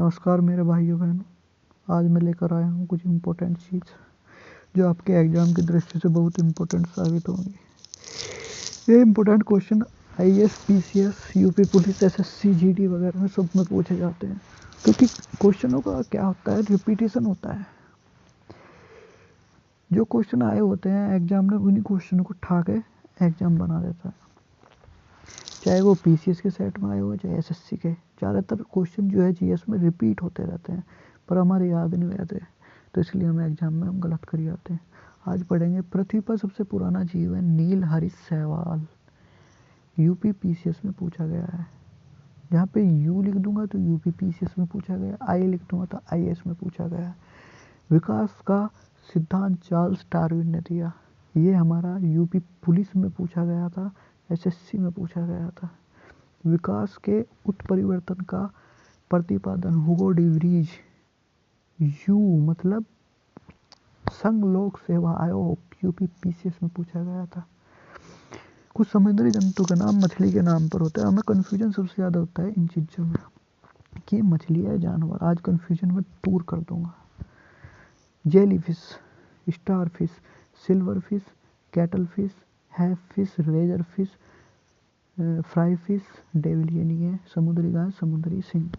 नमस्कार मेरे भाइयों बहनों। आज मैं लेकर आया हूँ कुछ इम्पोर्टेंट चीज़ जो आपके एग्ज़ाम की दृष्टि से बहुत इम्पोर्टेंट साबित होंगी। ये important question IAS, PCS, UP police, SSC, GD वगैरह में सब में पूछे जाते हैं, क्योंकि क्वेश्चनों का क्या होता है, रिपीटेशन होता है। जो क्वेश्चन आए होते हैं एग्जाम में, उन्हीं क्वेश्चनों को उठा के एग्जाम बना देता है, चाहे वो पीसीएस के सेट में आए हो चाहे एसएससी के। ज़्यादातर क्वेश्चन जो है जीएस में रिपीट होते रहते हैं, पर हमारे याद नहीं रहते, तो इसलिए हम एग्जाम में हम गलत कर जाते हैं। आज पढ़ेंगे पृथ्वी पर सबसे पुराना जीव है नील हरीश शैवाल। यूपी पीसीएस में पूछा गया है। जहाँ पे यू लिख दूंगा तो यूपी पीसीएस में पूछा गया, आई लिख दूंगा तो आईएएस में पूछा गया है। विकास का सिद्धांत चार्ल्स डार्विन ने दिया। ये हमारा यूपी पुलिस में पूछा गया था, एसएससी में पूछा गया था। विकास के उत्परिवर्तन का प्रतिपादन हुगो डी व्रीज, यू मतलब संघ लोक सेवा आयोग, यूपी पीसीएस में पूछा गया था। कुछ समुद्री जंतु का नाम मछली के नाम पर होता है। हमें कन्फ्यूजन सबसे ज़्यादा होता है इन चीज़ों में कि मछली है जानवर। आज कन्फ्यूजन में दूर कर दूंगा। Jelly fish, star fish, silver fish, cattle fish, half fish, razor fish, fry fish, devil ये नहीं है, समुद्री गाय, समुद्री सिंह।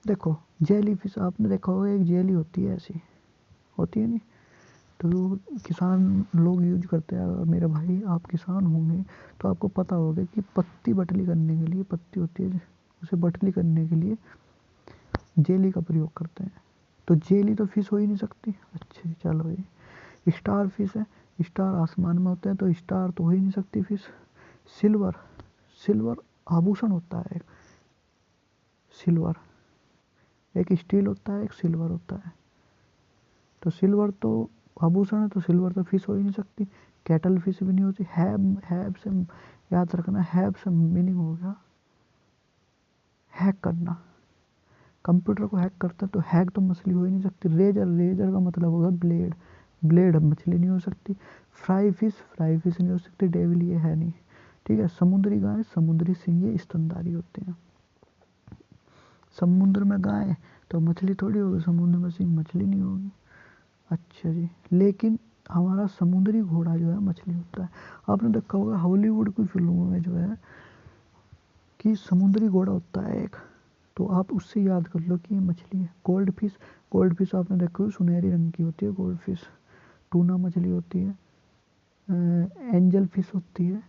देखो जेली फिश आपने देखा होगा, एक जेली होती है, ऐसी होती है नहीं, तो किसान लोग यूज करते हैं। अगर मेरे भाई आप किसान होंगे तो आपको पता होगा कि पत्ती बटली करने के लिए, पत्ती होती है उसे बटली करने के लिए जेली का प्रयोग करते हैं। तो जेली तो फिश हो ही नहीं सकती। अच्छा चलो ये स्टार फिश है, स्टार आसमान में होते हैं तो स्टार तो हो ही नहीं सकती फिश। सिल्वर, सिल्वर आभूषण होता है। सिल्वर एक स्टील होता है, एक सिल्वर होता है, तो सिल्वर तो आभूषण है, तो सिल्वर तो फिश हो ही नहीं सकती। कैटल फिश भी नहीं होती। हैब से याद रखना, हैब से मीनिंग हो गया हैक करना। कंप्यूटर को हैक करता है तो हैक तो मछली हो ही नहीं सकती। रेजर, रेजर का मतलब होगा ब्लेड, ब्लेड मछली नहीं हो सकती। फ्राई फिश नहीं हो सकती। डेविल ये है नहीं, ठीक है। समुद्री गाय, समुद्री सिंह ये स्तनधारी होते हैं। समुद्र में गाय तो मछली थोड़ी होगी, समुद्र में सिंह मछली नहीं होगी। अच्छा जी, लेकिन हमारा समुद्री घोड़ा जो है मछली होता है। आपने देखा होगा हॉलीवुड की फिल्मों में जो है कि समुद्री घोड़ा होता है एक, तो आप उससे याद कर लो कि ये मछली है। गोल्ड फिश, गोल्ड फिश आपने देखा होगा सुनहरी रंग की होती है गोल्ड फिश। टूना मछली होती है। एंजल फिश होती है।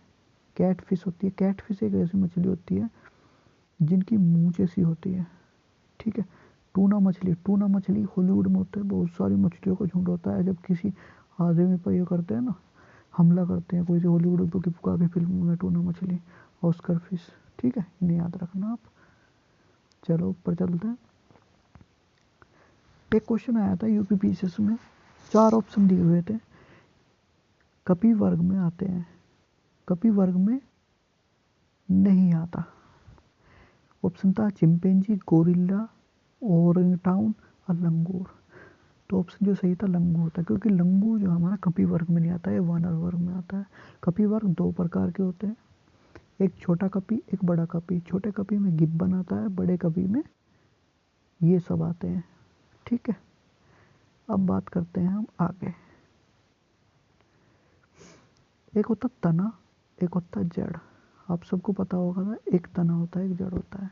कैट फिश होती है। कैट फिश एक ऐसी मछली होती है जिनकी मूंछ ऐसी होती है, ठीक है। टूना मछली, टूना मछली हॉलीवुड में होता है, बहुत सारी मछलियों का झुंड होता है। जब किसी आदमी पर ये करते हैं ना, हमला करते हैं कोई से हॉलीवुड की काफ़ी फिल्मों में, टूना मछली, ऑस्कर फिश, ठीक है, इन्हें याद रखना आप। चलो ऊपर चलते हैं। एक क्वेश्चन आया था यूपी पीसीएस में, 4 ऑप्शन दिए हुए थे, कपी वर्ग में आते हैं, कपी वर्ग में नहीं आता। ऑप्शन था चिंपैंजी, गोरिल्ला, ओरंगटाउन और लंगूर। तो ऑप्शन जो सही था लंगूर था, क्योंकि लंगूर जो हमारा कपी वर्ग में नहीं आता है, वानर वर्ग में आता है। कपी वर्ग 2 प्रकार के होते हैं, एक छोटा कपी, एक बड़ा कपी। छोटे कपी में गिब्बन आता है, बड़े कपी में ये सब आते हैं, ठीक है। अब बात करते हैं हम आगे। एक होता तना, एक होता जड़। आप सबको पता होगा ना, एक तना होता है, एक जड़ होता है।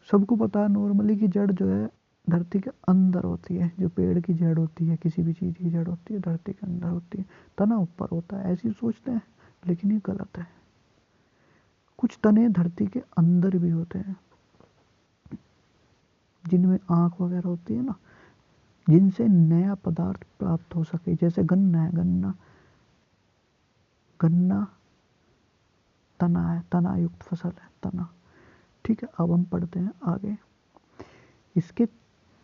सबको पता है नॉर्मली कि जड़ जो है धरती के अंदर होती है। जो पेड़ की जड़ होती है, किसी भी चीज़ की जड़ होती है, धरती के अंदर होती है। तना ऊपर होता है, ऐसी सोचते हैं, लेकिन ये गलत है। कुछ तने धरती के अंदर भी होते हैं, जिनमें आँख वगैरह होती है ना, जिनसे नया पदार्थ प्राप्त हो सके। जैसे गन्ना है, गन्ना, गन्ना तना है, तना युक्त फसल है तना, ठीक है। अब हम पढ़ते हैं आगे। इसके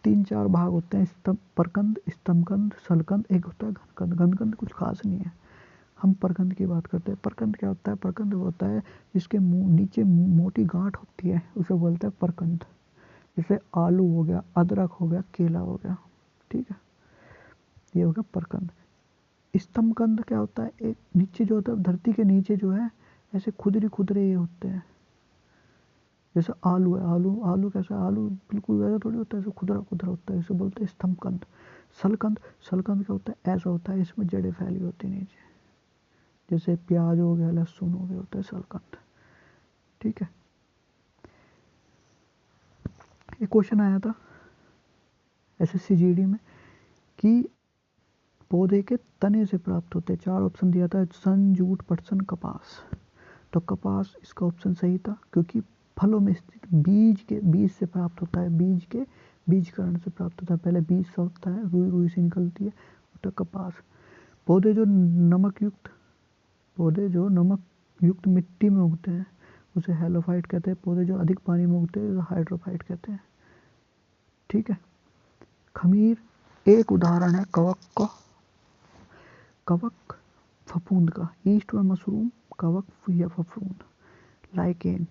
3-4 भाग होते हैं, स्तंभ, परकंद, स्तंभकंद, सलकंद, एक होता है घनकंद। घनकंद कुछ खास नहीं है, हम परकंद की बात करते हैं। परकंद क्या होता है? परकंद वो होता है जिसके मुंह नीचे मोटी गांठ होती है, उसे बोलते हैं परकंद। जैसे आलू हो गया, अदरक हो गया, केला हो गया, ठीक है, ये हो गया परकंद। स्तंभकंद क्या होता है? एक नीचे जो होता है धरती के नीचे जो है ऐसे खुदरे खुदरे ये होते हैं, जैसे आलू है, आलू आलू कैसा है? आलू बिल्कुल वैसा थोड़ी होता है, ऐसे खुदरा खुदरा होता है, इसे बोलते हैं स्तंभकंद। सलकंद, सलकंद क्या होता है? ऐसा होता है, इसमें जड़ें फैली होती हैं नीचे, जैसे प्याज हो गया, लहसुन हो गया, होता है सलकंद। ठीक है। एक क्वेश्चन आया था एसएससी जीडी में कि पौधे के तने से प्राप्त होते हैं, 4 ऑप्शन दिया था, सन, जूट, पटसन, कपास। तो कपास इसका ऑप्शन सही था, क्योंकि फलों में स्थित बीज से प्राप्त होता है, बीजकरण से प्राप्त होता है। पहले बीज सा होता है, रुई रुई से निकलती है, होता है कपास। पौधे जो नमक युक्त मिट्टी में उगते हैं उसे हेलोफाइट कहते हैं। पौधे जो अधिक पानी में उगते हैं उसे हाइड्रोफाइट कहते हैं। ठीक है। खमीर एक उदाहरण है कवक फफूंद का। ईस्ट और मशरूम, कवक या फफूंद। लाइकेन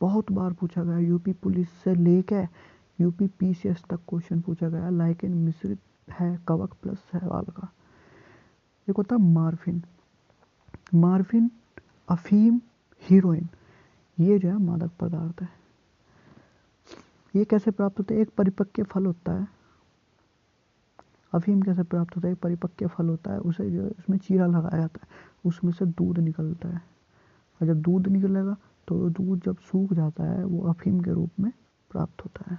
बहुत बार पूछा गया, यूपी पुलिस से लेकर यूपी पीसीएस तक क्वेश्चन पूछा गया। लाइकेन मिश्रित है कवक प्लस शैवाल का। एक होता है मार्फिन, अफीम, हीरोइन, ये जो है मादक पदार्थ है। ये कैसे प्राप्त होते हैं? एक परिपक्व फल होता है। अफीम कैसे प्राप्त होता है? एक परिपक्व फल होता है, उसे जो उसमें चीरा लगाया जाता है, उसमें से दूध निकलता है, और जब दूध निकलेगा तो दूध जब सूख जाता है वो अफीम के रूप में प्राप्त होता है।